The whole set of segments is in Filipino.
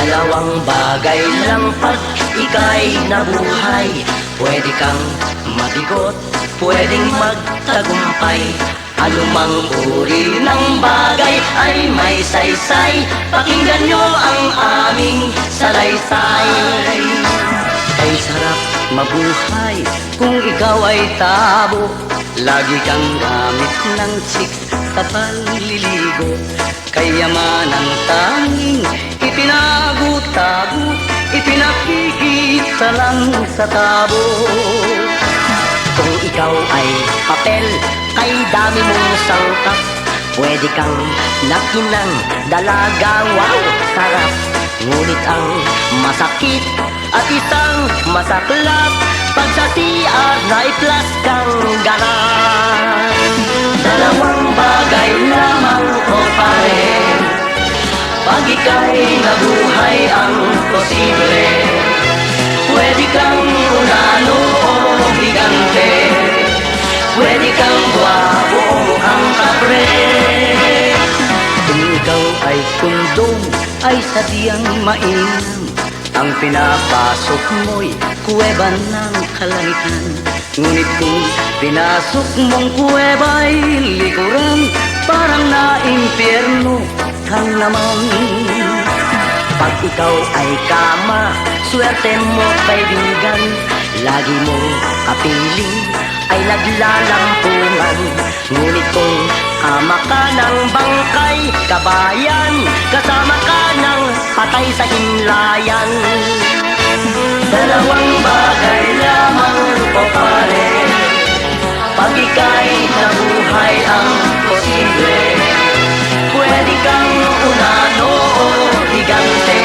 Dalawang bagay lang pag ika'y nabuhay. Pwede kang mabigot, pwedeng magtagumpay. Anumang uri ng bagay ay may saysay. Pakinggan nyo ang aming salaysay. Ay sarap mabuhay kung ikaw ay tabo. Lagi kang gamit ng chicks sa panliligo. Kayamanang tanging itinago-tago, ipinakikita lang sa tabo. Kung ikaw ay papel, kay dami mong sangkap, pwede kang nakinang dalaga, wow, sarap. Ngunit ang masakit at isang masaklap, pag sa CR na i-plus kang ganan. Dalawang bagay lamang o pare, pag ika'y nabuhay ang posible. Pwede kang unano o higante, pwede kang guwapo o mukhang kapre. Kung ikaw ay kundong, ay sadyang mainam, ang pinapasok mo'y kuweba ng kalangitan. Ngunit kung pinasok mong kuweba'y likuran, parang na-impyerno kang naman. Pag ikaw ay kama, swerte mo kaibigan, lagi mong kapiling ay naglalampungan. Ngunit kung ama ka ng bangkay, kabayan, kasama ka ng patay sa himlayan. Dalawang bagay lamang o pare, pag ika'y nabuhay ang posible. Pwede kang unano o higante,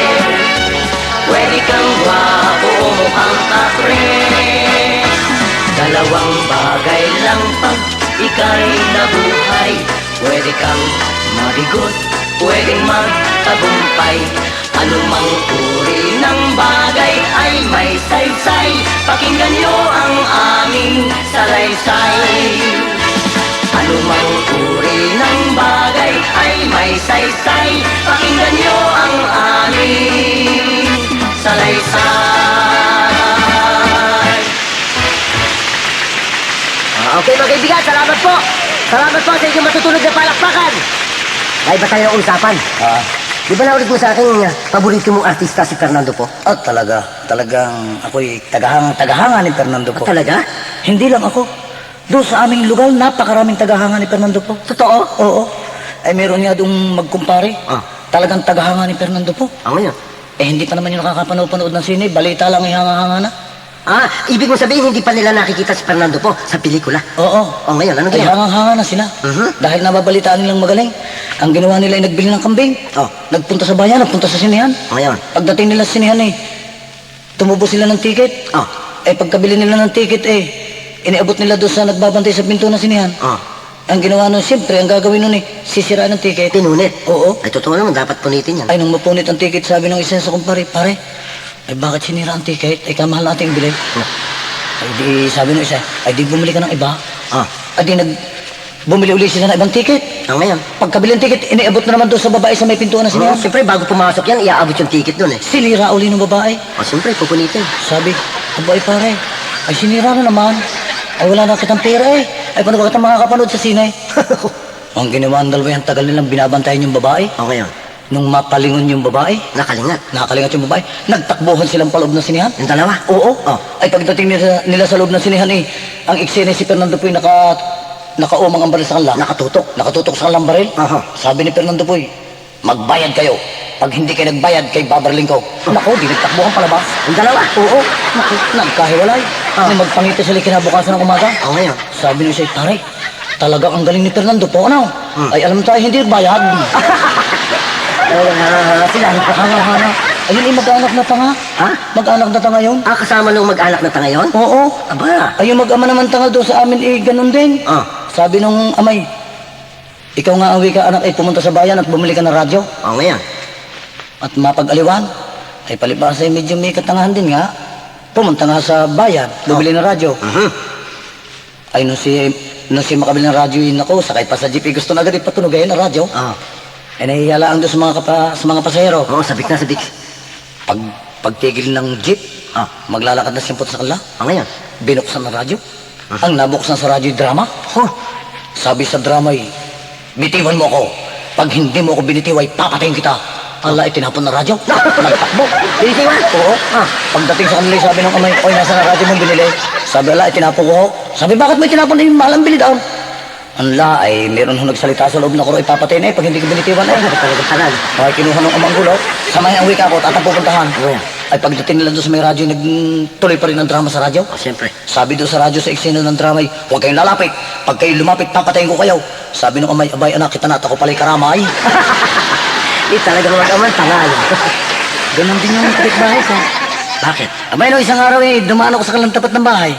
pwede kang guwapo o mukhang kapre. Dalawang bagay lang pag ika'y nabuhay. Pwede kang mabigot, pwedeng magtagumpay. Anumang uri ng bagay ay may saysay. Pakinggan nyo ang aming salaysay. Anumang uri ng bagay ay may saysay. Pakinggan nyo ang aming salaysay. Okay mga kaibigan, salamat po. Salamat po sa inyong matutunog na palakpakan. Ay ba tayo ng usapan? Di ba naulit mo sa akin paborito mong artista si Fernando Po? Talagang ako'y tagahanga ni Fernando po. Talaga? Hindi lang ako. Doon sa aming lugar, napakaraming tagahanga ni Fernando po. Totoo? Oo. Ay meron nga doong magkumpare. Talagang tagahanga ni Fernando po. Ngayon? Hindi pa naman yung nakakapanood ng sine. Balita lang ihanga-hanga na. Ibig mo sabihin hindi pa nila nakikita si Fernando Po sa pelikula? Oo. Ngayon, ano Ay ginawa? hanga-hanga na sila. Dahil nababalitaan nilang magaling. Ang ginawa nila ay nagbili ng kambing. Nagpunta sa bayan, nagpunta sa sinehan. Ngayon? Pagdating nila sa sinehan tumubo sila ng ticket. Pagkabili nila ng ticket iniabot nila doon sa nagbabantay sa pinto ng sinehan. Ang ginawa nun, siyempre, ang gagawin nun sisiraan ng ticket. Pinunit? Oo. Ay, totoo naman, dapat punitin yan. Ay, nung mapunit ang ticket, sabi ng isa sa kumpare, pare, bakit sinira ang ticket? Kamahal nating bilhin. Ay, di, sabi ng isa, di bumili ka ng iba. Ay, di, bumili ulit sila ng ibang ticket. Ngayon? Pagkabili ng ticket, iniabot na naman doon sa babae sa may pintuan na sinehan. Siyempre, bago pumasok yan, iaabot yung ticket doon Sinira uli ng babae. Siyempre, pupunitin. Sabi, abay pare, ay sinira na naman. Ay wala na kitang pera Ay paano ba kitang makakapanood sa sine? Ang ginawa ng dalawa, tagal nilang binabantayan yung babae. Ngayon? Nung mapalingon yung babae, Nakalingat yung babae, nagtakbuhan silang paloob ng sinehan. Yung dalawa? Oo. Ay pagdating nila sa loob ng sinehan ang eksena si Fernando Poy nakaumang ang baril sa kanila. Nakatutok sa kanilang baril. Sabi ni Fernando Poy, magbayad kayo. Pag hindi kayo nagbayad, kay babarling ko. Naku, di nagtakbuhan palabas. Yung dalawa? Oo. Naku, nagkahiwalay. Magpangiti sila kinabukasan ng umaga. Ngayon? Sabi niya siya, pare, talagang ang galing ni Fernando po, ano? Ay alam tayo, hindi bayad. Sila, Hanga-hanga. Ayun mag-anak na tanga. Mag-anak na tanga yun. Kasama nung mag-anak na tanga yun? Oo. Aba. Ayun mag-ama naman tanga doon sa amin, ganun din. Sabi nung amay, ikaw nga awi ka anak, pumunta sa bayan at bumili ka ng radyo. Ngayon? At mapag-aliwan. Ay palibasa medyo may katangahan din nga. Pumunta nga sa bayan, bumili ng radyo. Ay nung si makabili ng radyo yun ako, sakay pa sa jeep, gusto na agad ipatunugayin ang radyo. Ay nahihiyalaan doon sa mga pasahero. Sabik na sabik. Pag, pagtigil ng jeep, maglalakad na simpot sa kanila. Ngayon? Binuksan ng radyo. Ang nabuksan sa radyo, drama. Sabi sa drama, bitiwan mo ako. Pag hindi mo ako binitiway, papatayin kita. Ala, itinapon ng radyo. Nagtakbo. Binitiwan? Oo. Pagdating sa kanila, sabi ng kamay, oy, nasa na radyo mong binili? Sabi, ala, itinapon ko. Sabi, bakit mo itinapon? Eh, mahal ang bili daw. Anla, ay meron ho nagsalita sa loob na ko, ipapatay na pag hindi ko binitiwan Talagang tanan. Ay, kinuha ng amang gulo. Samay ang wika ko at atang pupuntahan. Ay, pagdating nila doon sa may radyo, nagtuloy pa rin ang drama sa radyo. Siyempre. Sabi doon sa radyo sa eksena ng drama, huwag kayong lalapit. Pag kayo lumapit, papatayin ko kayo. Sabi ng amay, abay anak, kita na at ako pala'y karamay. Talagang mag-aman, tangal. Ganon din yung kapitbahay ko. Bakit? Abay, no, isang araw dumaan ako sa kalang tapat ng bahay.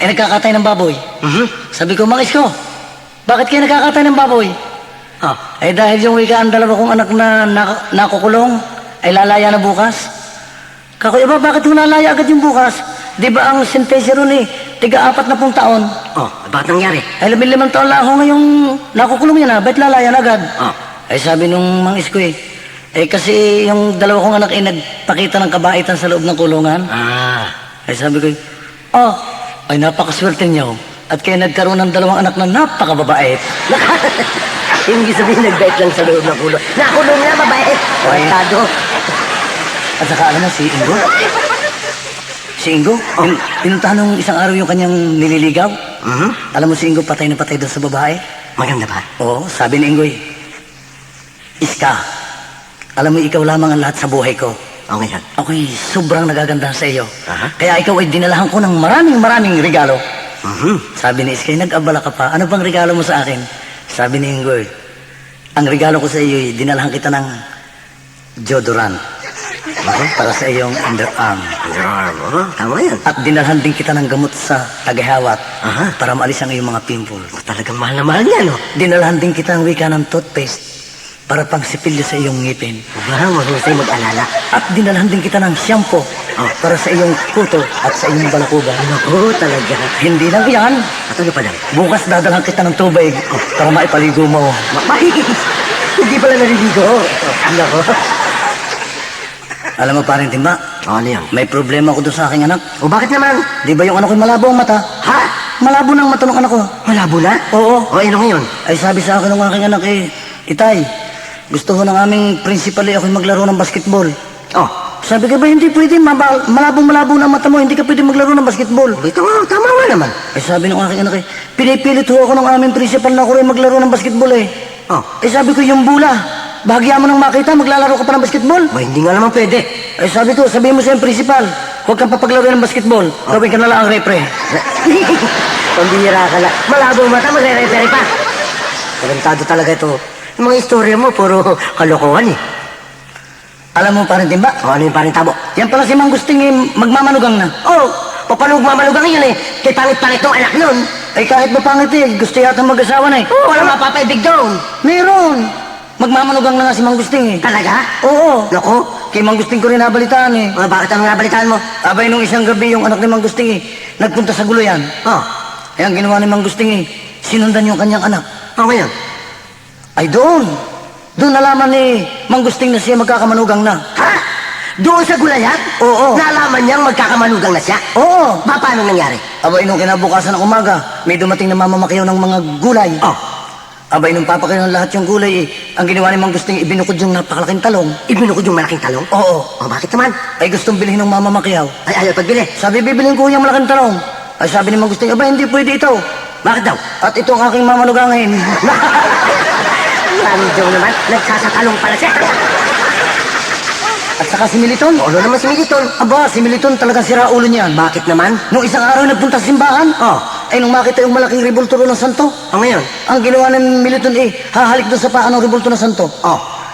Nagkakatay ng baboy. Sabi ko, Mangis ko, bakit kayo nagkakatay ng baboy? Dahil yung wika, ang dalawa kong anak na nakukulong, ay lalaya na bukas. Kakoy, bakit yung lalaya agad yung bukas? Di ba ang sentensya ron tiga-4 na taon? Bakit nangyari? Ay 15 taon lang ako ngayong nakukulong yan ba't lalaya na agad? Ay sabi nung Mangis ko kasi yung dalawa kong anak nagpakita ng kabaitan sa loob ng kulungan. Ay sabi ko, ay napakaswerte niyo. At kayo nagkaroon ng 2 anak na napakababait. Hindi sabihin nagbait lang sa loob ng kulong. Nakulong na, mabait. Tado. At saka alam mo, si Ingo? Si Ingo? Pinuntahan nung isang araw yung kanyang nililigaw. Alam mo si Ingo, patay na patay doon sa babae. Maganda ba? Oo, sabi ni Ingo Iska, alam mo ikaw lamang ang lahat sa buhay ko. Ngayon. Ako'y sobrang nagagandahan sa iyo. Kaya ikaw ay dinalahan ko ng maraming regalo. Sabi ni Iska, nag-abala ka pa. Ano bang regalo mo sa akin? Sabi ni Ingo, ang regalo ko sa iyo, dinalahan kita ng deodorant. Para sa iyong underarm. Tama yan. At dinalhan din kita ng gamot sa tagahawat para maalis ang iyong mga pimples. Talagang mahal na mahal yan, Dinalhan din kita ng wika ng toothpaste para pangsipilyo sa iyong ngipin. Mahusay mag-alala. At dinalhan din kita ng shampoo para sa iyong kuto at sa iyong balakugan. Talaga. Hindi lang yan. At ano pa lang? Bukas dadalhan kita ng tubig para maipaligo mo. Hindi pala naliligo. Alam mo parin Timba, Ano yan? may problema ako doon sa aking anak. Bakit naman? Di ba yung anak ko'y malabo ang mata? Malabo na ang mata ng anak ko. Malabo na? Oo. Ano ngayon? Ay sabi sa akin ng aking anak Itay, gusto ko ng aming principal ako'y maglaro ng basketball. Sabi ko ba hindi pwede, malabo na ang mata mo, hindi ka pwede maglaro ng basketball. Tama nga naman. Ay sabi ng aking anak pinipilit ho ako ng aming principal na ako rin maglaro ng basketball Ay sabi ko yung bula, bahagya mo nang makita, maglalaro ka pa ng basketball. Hindi nga naman pwede. Ay sabi ko, sabihin mo sa yung principal, huwag kang papaglaro ng basketball, gawin ka na lang ang repre. Pambihira ka na. Malabo ang mata, magre-repere pa. Talentado talaga ito. Yung mga istorya mo, puro kalokohan Alam mo parin Timba? Ano yung paring tabo? Yan pala si Mang Gusting magmamanugang na. Paano magmamalugang yun Kay pangit-pangit ng anak nun. Ay kahit ba pangit gusto yata mag-asawa na Wala mapapaibig doon. Meron. Magmamanugang na nga si Mang Gusting Talaga? Oo. Naku. Kay Mang Gusting ko rin nabalitaan Bakit ang nabalitaan mo? Abay nung isang gabi yung anak ni Mang Gusting nagpunta sa guluyan. Ay ang ginawa ni Mang Gusting sinundan yung kanyang anak. Ngayon? Ay doon nalaman ni Mang Gusting na siya magkakamanugang na. Doon sa gulayan? Oo. Nalaman niyang magkakamanugang na siya? Oo. Paano nangyari? Abay nung kinabukasan ng umaga, may dumating na mamamakyaw ng mga gulay. Abay nung papakayo ng lahat yung gulay ang ginawa ni Mang Gusting ibinukod yung napakalaking talong. Ibinukod yung malaking talong? Oo. Bakit naman? Ay gustong bilhin ng mamamakyaw. Ay ayaw pagbili. Sabi bibilhin ko yung malaking talong. Ay sabi ni Mang Gusting, abay hindi pwede ito. Bakit daw? At ito ang aking mamanugangin. Daw naman, nagsasatalong pala siya. At saka si Militon. Ano naman si Militon? Aba, si Militon talagang sira ulo niyan. Bakit naman? Nung isang araw nagpunta sa simbahan. Ay nung makita yung malaking rebulturo ng santo. Ngayon? Ang ginawa ng Militon hahalik doon sa paa ng rebulto ng santo.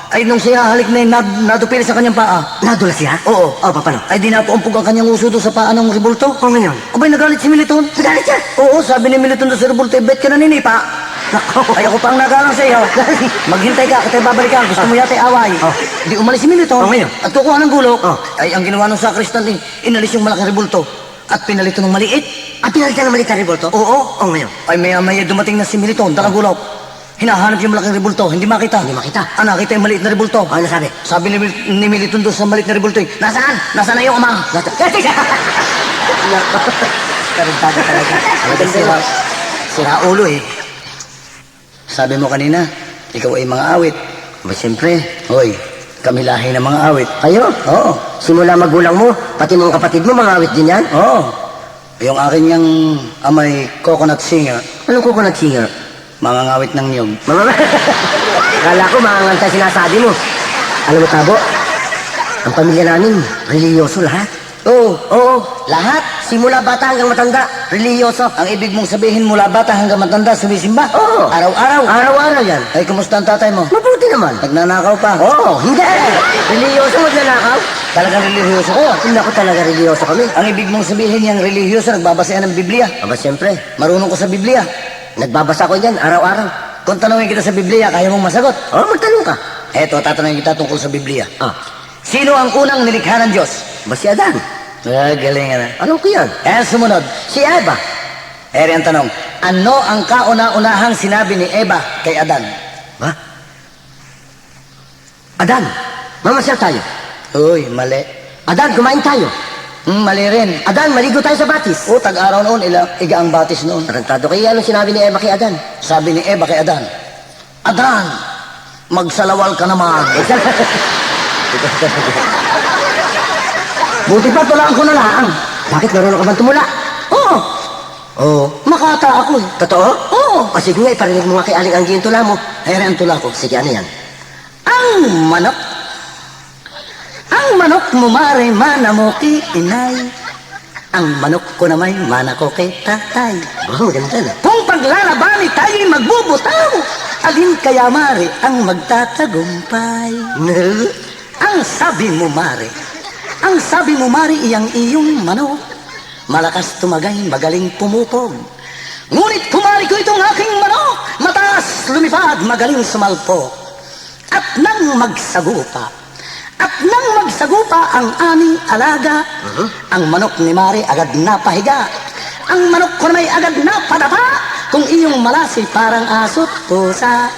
Ay nung siya hahalik na nadupili sa kanyang paa. Nadula siya? Oo. Paano? Ay di napaumpog ang kanyang uso doon sa paa ng rebulto. Ngayon? Abay nagalit si Militon. Nagalit siya? Oo, sabi ni Militon doon sa rebulto, bet ka na ninipa. Ay ako pang nagalang sa iyo. Maghintay ka, katay babalik ka. Gusto mo yata away. Di umalis si Militon. Ngayon? At kukuha ng gulok. Ay ang ginawa ng sakristan inalis yung malaking rebulto. At pinalito ng maliit. Pinalitan ng maliit na rebulto? Oo. Ngayon? Ay maya dumating na si Militon, dalang gulok. Hinahanap yung malaking rebulto, hindi makita. Hindi makita. Ah, nakita yung maliit na rebulto. Ano sabi? Sabi ni Militon doon sa maliit na rebulto, nasaan? Nasaan na yung ama? Tarantado talaga. Sira ulo eh. Sabi mo kanina, ikaw ay mga awit. Ba, siyempre. Hoy, kami lahi ng mga awit. Kayo? Oo. Simula magulang mo, pati mga kapatid mo, mga awit din yan? Oo. Yung akin yung amay coconut singer, Anong coconut singer? mga ngawit ng niyog. Mga Akala ko makanganta sinasabi mo. Alam mo, Tabo, ang pamilya namin, reliyoso lahat. Oo, lahat. Simula bata hanggang matanda, reliyoso. Ang ibig mong sabihin mula bata hanggang matanda, sumisimba? Oo. Araw-araw? Araw-araw yan. Ay, kumusta ang tatay mo? Mabuti naman. Nagnanakaw pa? Oo, hindi. Reliyoso magnanakaw. Talagang relihiyoso ko. Hindi ako talaga reliyoso kami. Ang ibig mong sabihin yung relihiyoso, nagbabasaan ng Biblia. Aba, siyempre. Marunong ko sa Biblia. Nagbabasa ko yan, araw-araw. Kung tanongin kita sa Biblia, kaya mong masagot. Oo, magtanong ka. Eto, tatanungin kita tungkol sa Biblia. Ah, Sino ang unang nilikha ng Diyos? ba si Adan? Ah, galing na. Anong ko yan? Sumunod. Si Eva. Eri ang tanong, ano ang kauna-unahang sinabi ni Eva kay Adan? Ba? Adan, mamasyal tayo. Uy, mali. Adan, kumain tayo. Mali rin. Adan, maligo tayo sa batis. O, tag-araw noon, iga ang batis noon. Tarantado kayo, anong sinabi ni Eva kay Adan? Sabi ni Eva kay Adan, Adan, magsalawal ka naman. Buti pa, tulaan ko na lang. Bakit marunong ka bang tumula? Oo, Oo. makata ako eh. Totoo? Oo. O sige nga, iparinig mo nga kay Aling Anggi yung tula mo. Eri ang tula ko. Sige, ano yan? Ang manok. Ang manok mo mare, mana mo ki inay. Ang manok ko na may mana ko kay tatay. Oh, maganda na. Kung paglalabani tayo'y magbubutaw, alin kaya mare ang magtatagumpay? Ang sabi mo mare, iyang iyong manok, malakas tumagay, magaling pumupog. Ngunit kumari ko itong aking manok, mataas lumipad, magaling sumalpok. At nang magsagupa ang aming alaga, ang manok ni Mari agad napahiga. Ang manok ko na may agad napadapa, kung iyong malasi parang aso't pusa.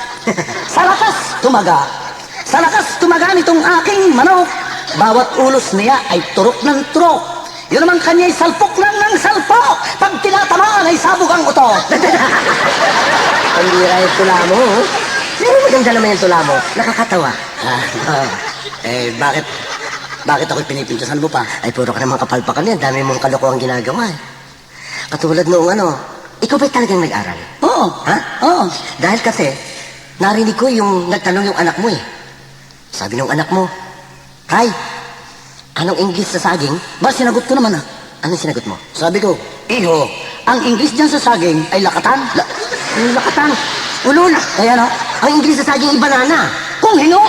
Sa lakas tumaga nitong aking manok, bawat ulos niya ay turok ng turok. Yun naman kanya'y salpok lang ng salpok, pag tinatamaan ay sabog ang utot. Pambira yung tula mo. Pero maganda naman yung tula mo. Nakakatawa. Bakit ako'y pinipintasan mo pa? Ay, puro ka naman kapalpakan yan. Dami mong kalokohang ginagawa. Katulad noong ikaw ba'y talagang nag-aral? Oo. Ha? Oo. Dahil kasi, narinig ko yung nagtanong yung anak mo eh. Sabi nung anak mo, Tay, anong English sa saging? Ba, sinagot ko naman ah. Anong sinagot mo? Sabi ko, Iho, ang English dyan sa saging ay lakatan. Yung lakatan. Ulol. Kaya no? Ang English sa saging ay banana. Kung hinog.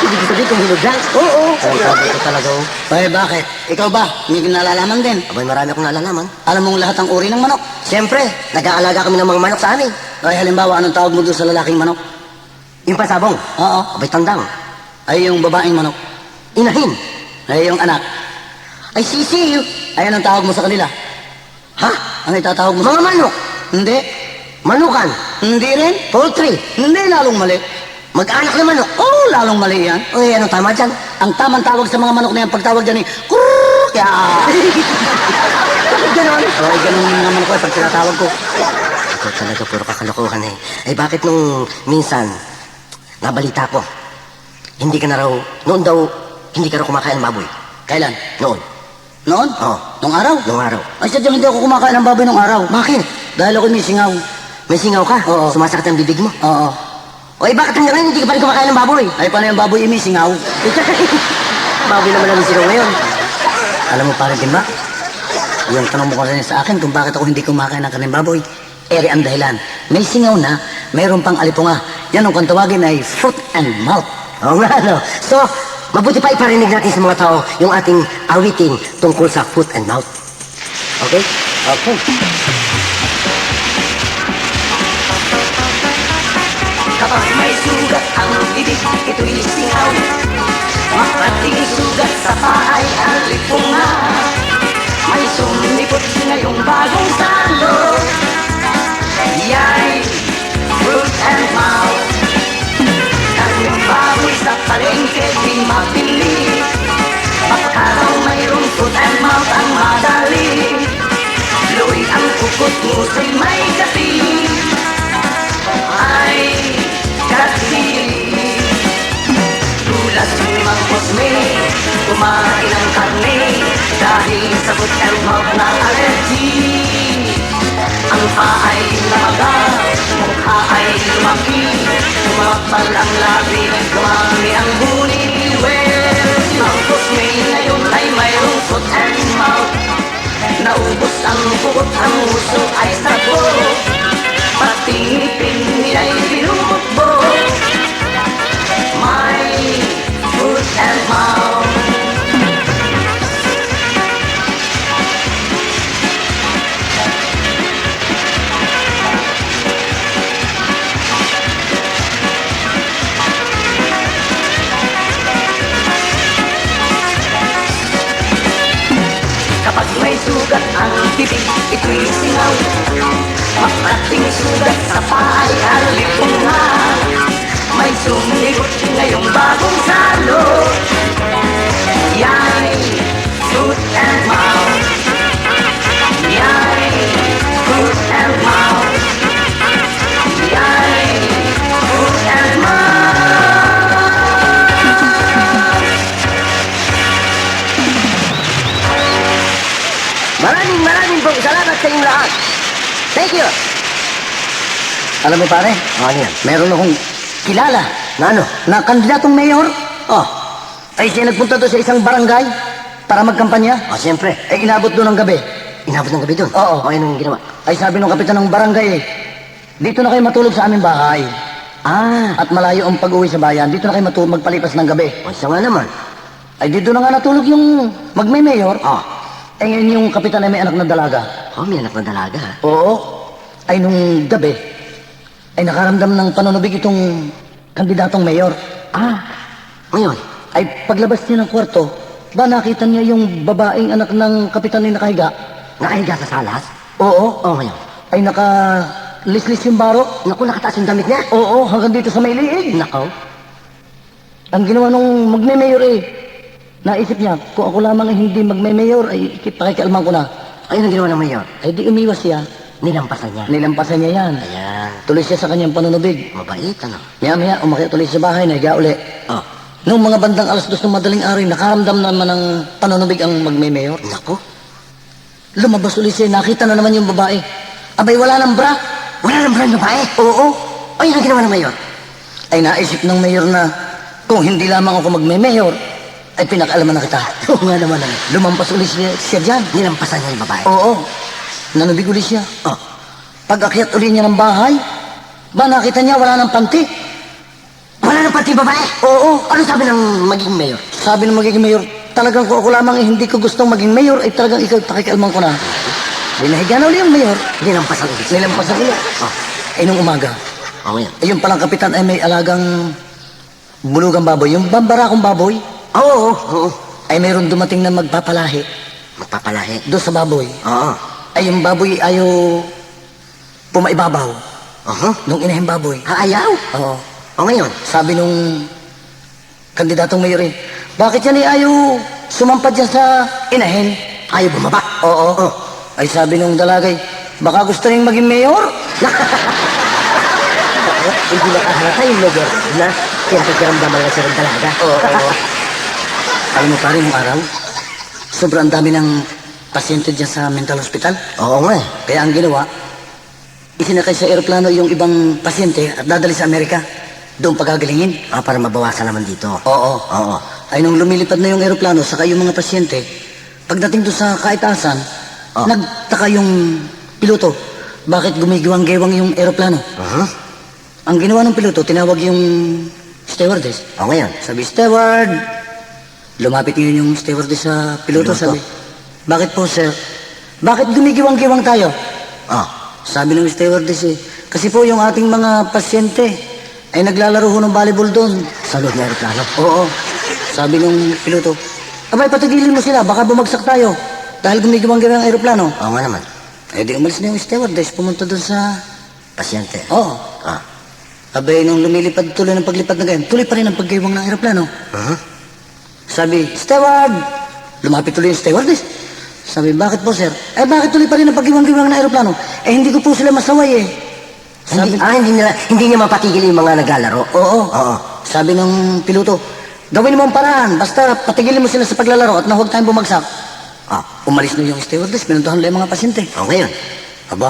Ibig sabihin kung hinog lang. Oo. Ay, sabi ko talaga. Ay, bakit? Ikaw ba? May nalalaman din. Abay, marami akong nalalaman. Alam mong lahat ng uri ng manok. Siyempre, nag-aalaga kami ng mga manok sa amin. Ay, halimbawa, anong tawag mo doon sa lalaking manok? Yung pasabong. Oo. Abay, tandang. Ay, yung babaeng manok. Inahin. Ay, yung anak. Ay, sisiyo. Ay, anong tawag mo sa kanila? Ha? Ano itatawag mo sa... Mga manok. Hindi. Manukan. Hindi rin. Poultry. Hindi, lalong mali. Mag-anak na manok. Oo, lalong mali yan. Uy, anong tama dyan? Ang tamang tawag sa mga manok na yan, pagtawag dyan eh, kurrrr, kaya... Bakit ganon? Ay, ganun yung mga manok ko, pag tinatawag ko. Ikaw talaga puro kakalokohan eh. Ay, bakit nung minsan, nabalita ko, hindi ka na raw, noon daw, hindi ka raw kumakain ng baboy. Kailan? Noon. Noon? Oo. Nung araw? Noong araw. Ay, sadyang hindi ako kumakain ng baboy nung araw. Bakit? Dahil ako may singaw. May singaw ka? Oo. Sumasakit ang bibig mo? Oo. O, bakit hanggang ngayon hindi ka pa rin kumakain ng baboy? Ay, paano yung baboy may singaw? Baboy naman ang singaw ngayon. Alam mo parang ba? Yung tanong mo ko rin sa akin kung bakit ako hindi kumakain ng kanin baboy. Eri ang dahilan. May singaw na, mayroon pang alipunga. Yan ang kung tawagin ay foot and mouth. Oo nga, no? So, mabuti pa iparinig natin sa mga tao yung ating awitin tungkol sa foot and mouth. Okay? Okay. Kapag may sugat ang bibig, ito'y singaw. Makating sugat sa paay ang lipunga. May sumipot ngayong bagong salo. Yay! ticket di mapili. Baka raw mayroong foot and mouth ang madali. Luwi ang kukot musa'y may kasi. Ay, kasi. Tulad ng mga posme, kumain ng karne dahil sa foot and mouth na allergy. Ang paa ay namaga, mukha ay lumaki, kumapal ang labi, kumami ang buni. Well, ang posme ngayon ay mayroong foot and mouth. Naubos ang bukot, ang uso ay sabo, pati ngipin nila'y binubukbo. My foot and mouth. Kapag may sugat ang bibig, ito'y singaw. Makating sugat sa paa ay alipong na. May sumigot ngayong bagong salo. Yay, foot and mouth. Yay, foot and mouth. Yay, foot and mouth. Maraming pong salamat sa inyong lahat. Thank you. Alam mo pare, Ano yan? meron akong kilala Na ano? na kandidatong mayor. Oh, ay siya nagpunta doon sa isang barangay para magkampanya. Siyempre. Ay inabot doon ng gabi. Inabot ng gabi doon. Oo. O, anong ginawa? Ay sabi ng kapitan ng barangay, dito na kayo matulog sa aming bahay. At malayo ang pag-uwi sa bayan, dito na kayo matulog magpalipas ng gabi. Siya nga naman. Ay dito na nga natulog yung magme-mayor. Ah. Ay ngayon yung kapitan ay may anak na dalaga. May anak na dalaga. Oo. Ay nung gabi, ay nakaramdam ng panunubig itong kandidatong mayor. Ngayon? Ay paglabas niya ng kwarto, ba nakita niya yung babaeng anak ng kapitan ay nakahiga? Nakahiga sa salas? Oo. Ngayon? Ay naka-lislis yung baro? Naku, nakataas yung damit niya? Oo, hanggang dito sa may liig. Nako. Ang ginawa nung magme-mayor naisip niya, kung ako lamang ay hindi magme-mayor, ay pakikialman ko na. Ayun ang ginawa ng mayor. Ay di umiwas siya. Nilampasan niya. Nilampasan niya yan. Ayan. Tuloy siya sa kanyang panunubig. Mabait, ano? Maya-maya, umakyat tuloy sa bahay, nahiga uli. Noong mga bandang alas 2 ng madaling araw, nakaramdam naman ng panunubig ang magme-mayor. Nako. Lumabas ulit siya, nakita na naman yung babae. Abay, wala nang bra. Wala nang brand babae? Oo. Ayun ang ginawa ng mayor. Ay naisip ng mayor na kung hindi lamang ako magme-mayor, ay pinakalaman na kita. Oo nga naman, ano? Lumampas ulit siya dyan. Nilampasan niya yung babae. Oo. Nanubig ulit siya. Pag-akyat ulit niya ng bahay, ba nakita niya wala nang panty. Wala nang pati babae? Oo. Ano sabi ng maging mayor? Sabi ng magiging mayor, talagang kung ako lamang hindi ko gustong maging mayor, ay talagang ikaw pakikialman ko na. Binahiga na ulit yung mayor. Nilampasan ulit. Nilampasan ulit. Ay nung umaga, Ngayon? ay yung palang kapitan ay may alagang bulugang baboy. Yung bambarakong baboy, Oo. ay mayroon dumating na magpapalahi Magpapalahi. doon sa baboy. Oo. Ay yung baboy ayaw pumaibabaw nung inahing baboy. Ayaw? Oo. Ngayon? Sabi nung kandidatong mayor bakit yan ayaw sumampad dyan sa inahin? Ayaw bumaba? Oo. Ay sabi nung dalagay, baka gusto rin maging mayor? Hindi nakahalata yung mayor na pinagkiramdaman lang siya ng dalaga. Oo. Alam mo pare, nung araw, sobrang dami ng pasyente dyan sa mental hospital. Oo nga. Kaya ang ginawa, isinakay sa aeroplano yung ibang pasyente at dadali sa Amerika. Doon pagagalingin. Para mabawasan naman dito. Oo. Oo. Ay nung lumilipad na yung aeroplano, saka yung mga pasyente, pagdating doon sa kaitaasan, nagtaka yung piloto. Bakit gumigiwang-gewang yung aeroplano? Ang ginawa ng piloto, tinawag yung stewardess. Ngayon? Sabi, steward. Lumapit ngayon yung stewardess sa piloto. Sabi, bakit po sir? Bakit gumigiwang-giwang tayo? Sabi ng stewardess kasi po yung ating mga pasyente ay naglalaro ho ng volleyball doon. Sa loob ng aeroplano? Oo. Sabi ng piloto, abay patigilin mo sila, baka bumagsak tayo. Dahil gumigiwang-giwang ang aeroplano. Oo nga naman. Eh di umalis na yung stewardess, pumunta doon sa... Pasyente? Oo. Abay, nung lumilipad tuloy ng paglipad na ganyan, tuloy pa rin ang paggaywang ng aeroplano. Sabi, steward! Lumapit tuloy yung stewardess. Sabi, bakit po, sir? Eh, bakit tuloy pa rin ang paggaywang-gaywang ng aeroplano? Eh, hindi ko po sila masaway eh. Sabi, Hindi niya mapatigil yung mga naglalaro. oo. Sabi ng piloto, gawin mo ang paraan, basta patigilin mo sila sa paglalaro at na huwag tayong bumagsak. Umalis na yung stewardess, pinuntahan nila yung mga pasyente. Ngayon. Aba,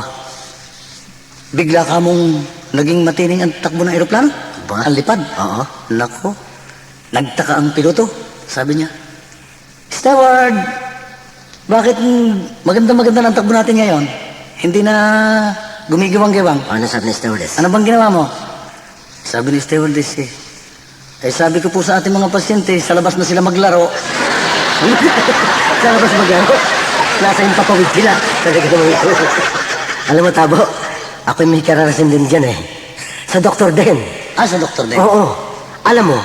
bigla ka mong naging matining ang takbo ng aeroplano? Ba? Ang lipad? Oo. Nako, nagtaka ang piloto. Sabi niya, steward, bakit maganda-maganda ng takbo natin ngayon? Hindi na gumigiwang-giwang. Ano sabi ni stewardess? Ano bang ginawa mo? Sabi ni stewardess sabi ko po sa ating mga pasyente, sa labas na sila maglaro. Sa labas maglaro? Nasa yung papawid sila. Talaga naman ito. Alam mo, Tabo, ako'y may karanasan din dyan eh. Sa doktor din. Sa doktor din? Oo. Alam mo,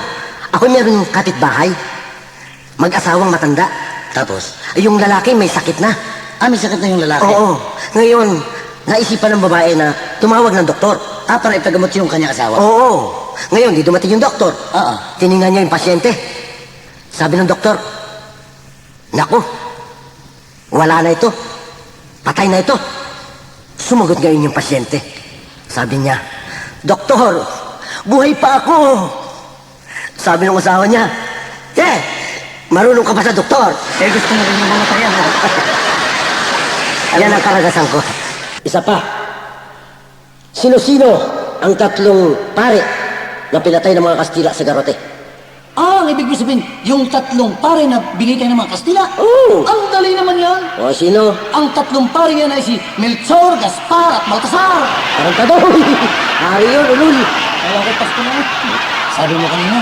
ako'y meron kapitbahay. Mag-asawang matanda. Tapos? Yung lalaki may sakit na. May sakit na yung lalaki? Oo. Ngayon, naisipan ng babae na tumawag ng doktor. Para ipagamot yung kanyang asawa? Oo. Ngayon, di dumating yung doktor. Oo. Tiningnan niya yung pasyente. Sabi ng doktor, naku, wala na ito. Patay na ito. Sumagot ngayon yung pasyente. Sabi niya, doktor, buhay pa ako. Sabi ng asawa niya, marunong ka ba sa doktor? Gusto mo rin yung mga tayan. Yan ang karagasan ko. Isa pa. Sino-sino ang tatlong pare na pinatay ng mga Kastila sa Garote? Ang ibig mo sabihin, yung tatlong pare na binitay ng mga Kastila? Oo. Ang dali naman yan. O sino? Ang tatlong pare yan ay si Melchor, Gaspar at Baltasar. Parang tadoy. Hari yun, ulul. Kaya ko pasko na. Sabi mo kanina,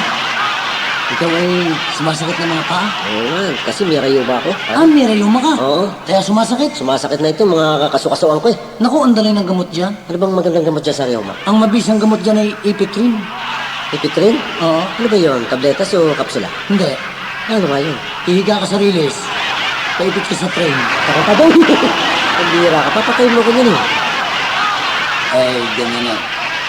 ikaw ay sumasakit ng mga paa. Oo nga, kasi may rayo ba ako? May rayuma ka. Oo. Kaya sumasakit. Sumasakit na ito, mga kakasukasuan ko eh. Naku, ang dali ng gamot dyan. Ano bang magandang gamot dyan sa rayoma? Ang mabisang gamot dyan ay Epitrin. Epitrin? Oo. Ano ba yun? Tabletas o kapsula? Hindi. Ano nga yun? Ihiga ka sa riles. Paipit ka sa train. Parang tadoy. Ang bira ka, papatay mo ko yun eh. Ganyan na.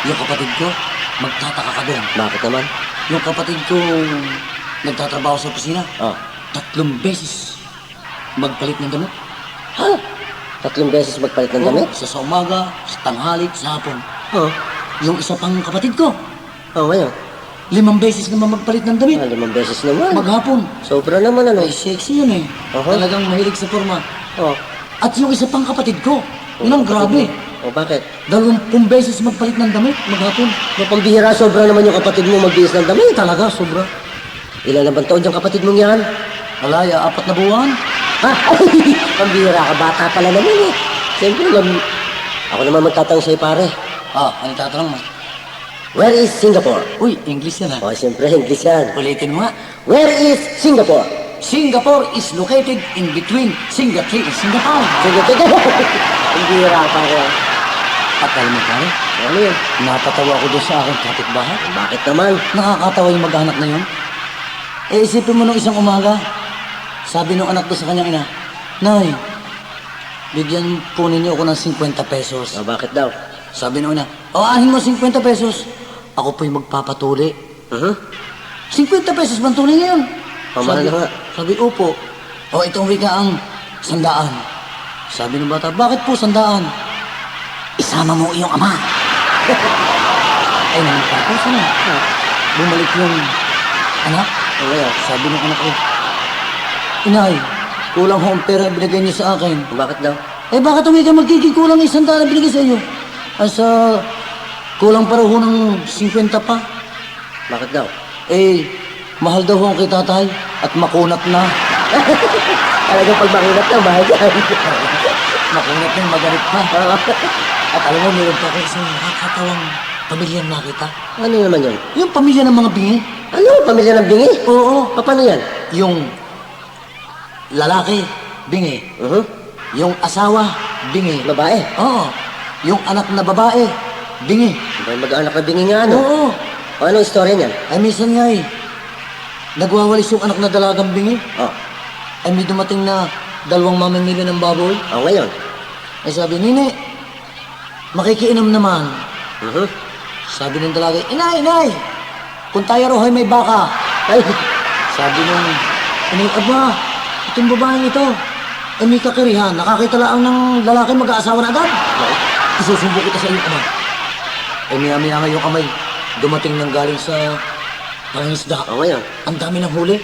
Yung kapatid ko, magtataka ka doon. Bakit naman? Yung kapatid ko, nagtatrabaho sa opisina. Oh. 3 beses magpalit ng damit. 3 beses magpalit ng damit? Isa sa umaga, sa tanghali, sa hapon. Oo. Yung isa pang kapatid ko, Ngayon. 5 beses naman magpalit ng damit. 5 beses naman. Maghapon. Sobra naman ano. Ay, sexy yun eh. Talagang mahilig sa forma. Oh. At yung isa pang kapatid ko, yun ang grabe. O bakit? 20 beses magpalit ng damit, maghapon. Mapambihira, sobra naman yung kapatid mo magbihis ng damit. Talaga, sobra. Ilan na bang taon yung kapatid mong yan? Alaya, 4 na buwan. Ha? Pambihira ka, bata pala naman eh. Siyempre, ako naman magtatanong sa'yo pare. Ano tatanong mo? Where is Singapore? Uy, English yan O, siyempre, English yan. Ulitin mo nga. Where is Singapore? Singapore is located in between Singapore and Singapore. Sige. Pambihira ka pare. At alam mo pare, Ano yun? napatawa ako doon sa aking kapitbahay. Bakit naman? Nakakatawa yung mag-anak na yun. Isipin mo nung isang umaga, sabi nung anak doon sa kanyang ina, Nay, bigyan po ninyo ako ng 50 pesos. O, bakit daw? Sabi nung ina, ahin mo 50 pesos. Ako po'y magpapatuli. 50 pesos bang tuli ngayon? Pamahal na nga. Sabi, opo. Itong wika ang 100. Sabi ng bata, bakit po 100? Isama mo iyong ama. Ay, tapos ano? Bumalik yung anak. Sabi ng anak ko, Inay, kulang ho ang pera binigay niyo sa akin. Bakit daw? Bakit ka magiging kulang 100 na binigay sa iyo? Kulang pa raw ho ng 50 pa. Bakit daw? Mahal daw ho kay tatay at makunat na. Talagang pag makunat na, mahal yan. Makunat na, magalit pa. At alam mo, meron pa ako isang nakakatawang pamilya nakita. Ano naman yun? Yung pamilya ng mga bingi. Ano? Pamilya ng bingi? Oo. Paano yan? Yung lalaki, bingi. Yung asawa, bingi. Babae? Oo. Yung anak na babae, bingi. May mag-anak na bingi nga, ano? Oo. O, anong istorya niyan? Minsan nga nagwawalis yung anak na dalagang bingi. Oh. May dumating na 2 mamimili ng baboy. O, ngayon? Sabi, Nini, makikiinom naman. Sabi ng dalaga, inay, inay, kung tayo raw ay may baka. Ay, Sabi nung, inay, aba, itong babaeng ito, ay may kakirihan, nakakita lang ng lalaki mag-aasawa na agad. Isusumbo kita sa iyong ama. Ay maya-maya ngayong kamay, dumating nang galing sa pangingisda. ngayon. Ang dami ng huli.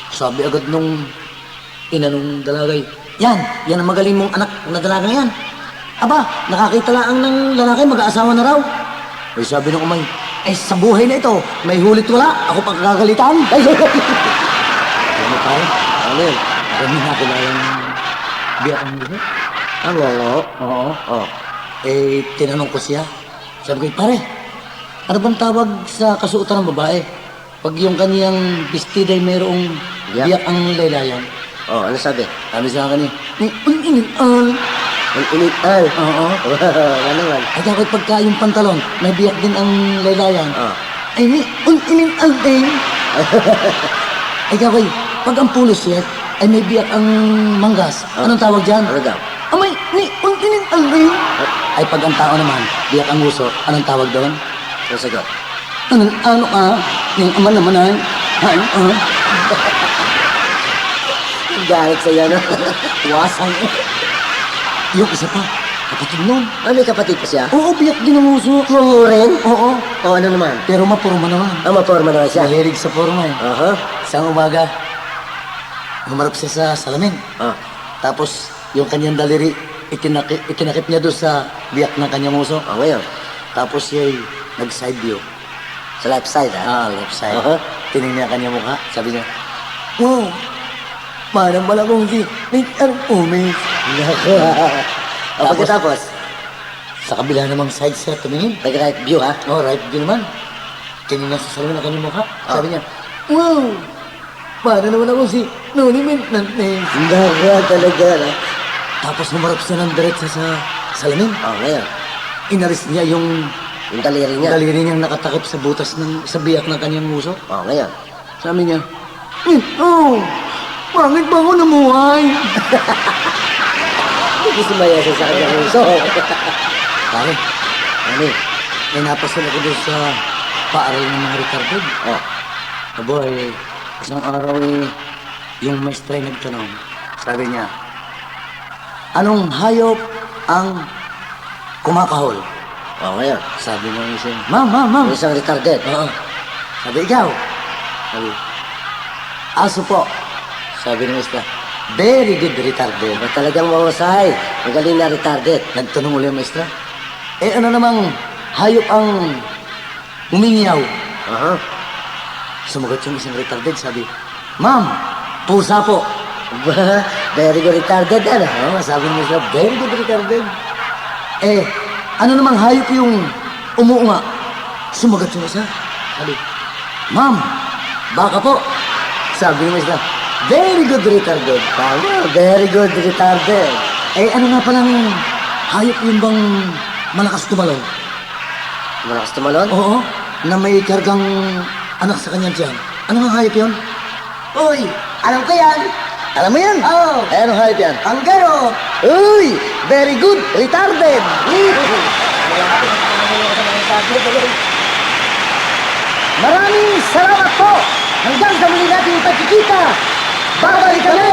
Sabi agad nung ina nung dalagay, yan ang magaling mong anak na dalaga yan. Aba, nakakita lang ng lalaki mag-aasawa na raw. Ay sabi nung umay, ay sa buhay na ito, may hulit wala, ako pang kagalitan. Ay, ano tayo? Ano yun? Marami na kilalang biyak ang buhay. Ang lolo. Oo. Oh. Eh, tinanong ko siya. Sabi ko, pare, ano bang tawag sa kasuotan ng babae? Pag yung kaniyang bestida ay mayroong Biyak? biyak ang laylayan. Oh, ano sabi? Sabi sa akin eh, ang Ang inital. Oo. Ano naman? Ay dapat pagka yung pantalon, may biyak din ang laylayan. Ah. Ay ni, ang din. Ay dapat, pag ang pulo siya, ay may biyak ang manggas. Anong tawag dyan? Ano daw? Amay, ni, ang din. Ay pag ang tao naman, biyak ang uso, anong tawag doon? Ano sagot? Ano ka? Yung ama naman ay, ano? Galit sa'yo, no? Wasang. Yung isa pa, kapatid nun. Ah, may kapatid pa siya? Oo, biyak din ang uso. Oo rin? Oo. O, ano naman? Pero mapurma naman. Ah, maporma naman siya. Mahilig sa forma eh. Aha. Isang umaga, humarap siya sa salamin. Ah. Tapos, yung kanyang daliri, itinakip niya doon sa biyak ng kanyang uso. Oh, ngayon. Tapos siya nag-side view. Sa left side, ha? Left side. Aha. Tinignan niya kanyang mukha. Sabi niya, wow, parang malakong si Nick Umis. O, pagkatapos, Sa kabila namang side siya tumingin. nag-right view, ha? Oh, right view naman. Tinignan sa salamin ng kanyang mukha. Sabi niya, wow, parang naman ako si Noni Maintenance. Talaga, no? Tapos humarap siya ng diretsa sa salamin. Oh, ngayon. Inaris niya yung Yung daliri niya. daliri niyang nakatakip sa butas ng sa biyak ng kanyang muso. Oh, ngayon. Sabi niya, oh, pangit ba ako namuhay? Hindi sumaya siya sa kanyang uso. Pare, Ano? may napasal ako doon sa paaral ng mga retarded. Oh. Aboy, isang araw yung maestra ay nagtanong. Sabi niya, anong hayop ang kumakahol? Oh, ngayon. Sabi ng isa, ma'am. Yung isang retarded. Oo. Sabi, ikaw. Sabi, aso po. Sabi ng maestra, very good retarded. Ba talagang mahusay. Magaling na retarded. Nagtanong ulit ang maestra, ano namang hayop ang umingiyaw? Aha. Sumagot yung isang retarded, sabi, ma'am, pusa po. Ba, very good retarded, ano? Oo, sabi ng maestra, very good retarded. Ano namang hayop yung umuunga? Sumagot yung isa, sabi, ma'am, baka po. Sabi ng maestra, very good retarded. Tama, very good retarded. Ano nga palang hayop yung bang malakas tumalon? Malakas tumalon? Oo, na may kargang anak sa kanyang tiyan. Ano nga hayop yun? Uy, alam ko yan. Alam mo yan? Oh, Anong hayop yan? ang garo. Uy, very good, retarded. Maraming salamat po. Hanggang sa muli nating pagkikita. Babalik kami.